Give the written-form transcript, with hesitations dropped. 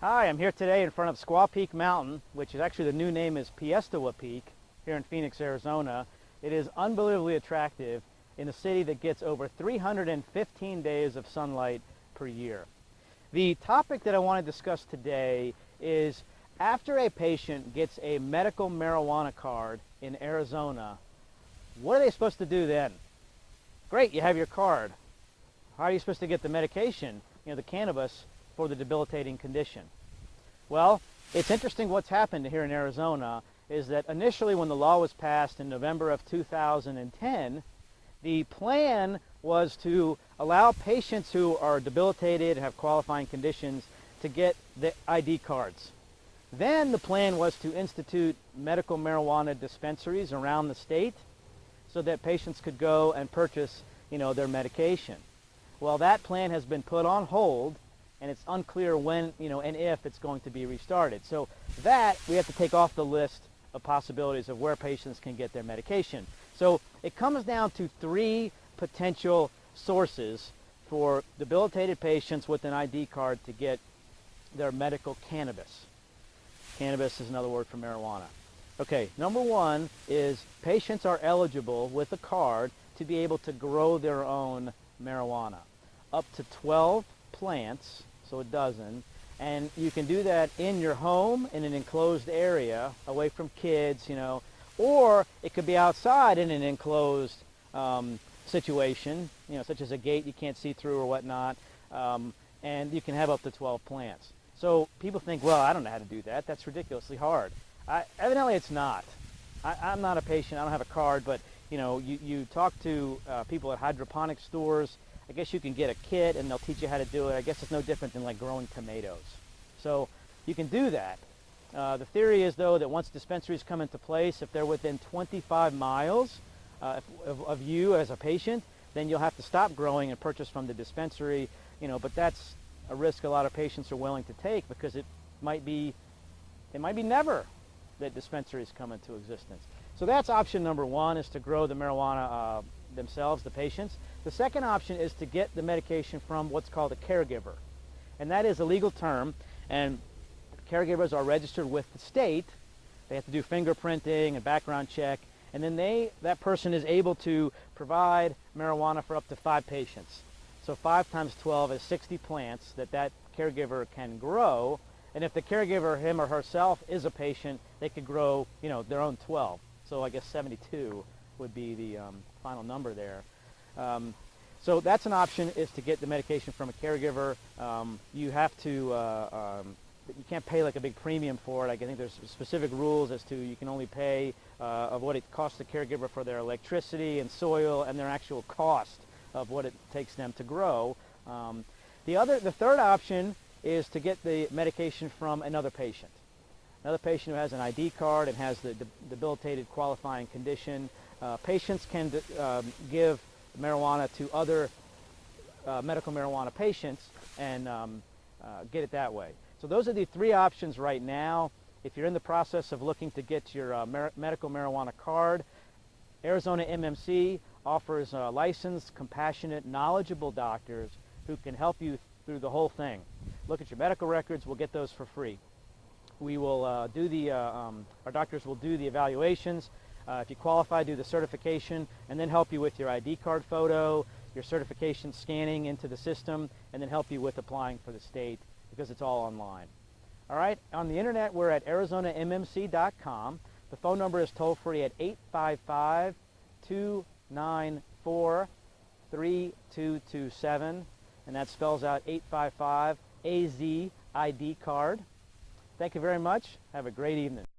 Hi, I'm here today in front of Squaw Peak Mountain, which is actually the new name is Piestewa Peak here in Phoenix, Arizona. It is unbelievably attractive in a city that gets over 315 days of sunlight per year. The topic that I want to discuss today is after a patient gets a medical marijuana card in Arizona, what are they supposed to do then? Great, you have your card. How are you supposed to get the medication, the cannabis, for the debilitating condition? Well, it's interesting what's happened here in Arizona is that initially when the law was passed in November of 2010, the plan was to allow patients who are debilitated, have qualifying conditions, to get the ID cards. Then the plan was to institute medical marijuana dispensaries around the state so that patients could go and purchase, their medication. Well, that plan has been put on hold, and it's unclear when, and if it's going to be restarted. So that we have to take off the list of possibilities of where patients can get their medication. So it comes down to three potential sources for debilitated patients with an ID card to get their medical cannabis. Cannabis is another word for marijuana. Okay, number one is patients are eligible with a card to be able to grow their own marijuana. Up to 12 plants, so a dozen, and you can do that in your home in an enclosed area away from kids, or it could be outside in an enclosed situation, such as a gate you can't see through or whatnot, and you can have up to 12 plants. So people think, well, I don't know how to do that. That's ridiculously hard. Evidently it's not. I'm not a patient. I don't have a card, but you talk to people at hydroponic stores. I guess you can get a kit and they'll teach you how to do it. I guess it's no different than like growing tomatoes. So you can do that. The theory is, though, that once dispensaries come into place, if they're within 25 miles of you as a patient, then you'll have to stop growing and purchase from the dispensary. But that's a risk a lot of patients are willing to take because it might be never that dispensaries come into existence. So that's option number one, is to grow the marijuana themselves, the patients. The second option is to get the medication from what's called a caregiver. And that is a legal term, and caregivers are registered with the state. They have to do fingerprinting and background check, and then that person is able to provide marijuana for up to 5 patients. So 5 times 12 is 60 plants that caregiver can grow, and if the caregiver, him or herself, is a patient, they could grow, their own 12. So I guess 72 would be the final number there. So that's an option, is to get the medication from a caregiver. You have to, you can't pay like a big premium for it. I think there's specific rules as to you can only pay of what it costs the caregiver for their electricity and soil and their actual cost of what it takes them to grow. The third option is to get the medication from another patient. Another patient who has an ID card and has the debilitated qualifying condition. Patients can give marijuana to other medical marijuana patients and get it that way. So those are the 3 options right now. If you're in the process of looking to get your medical marijuana card, Arizona MMC offers licensed, compassionate, knowledgeable doctors who can help you through the whole thing. Look at your medical records. We'll get those for free. We will our doctors will do the evaluations. If you qualify, do the certification, and then help you with your ID card photo, your certification scanning into the system, and then help you with applying for the state, because it's all online. All right, on the internet, we're at ArizonaMMC.com. The phone number is toll-free at 855-294-3227, and that spells out 855-AZ-ID card. Thank you very much. Have a great evening.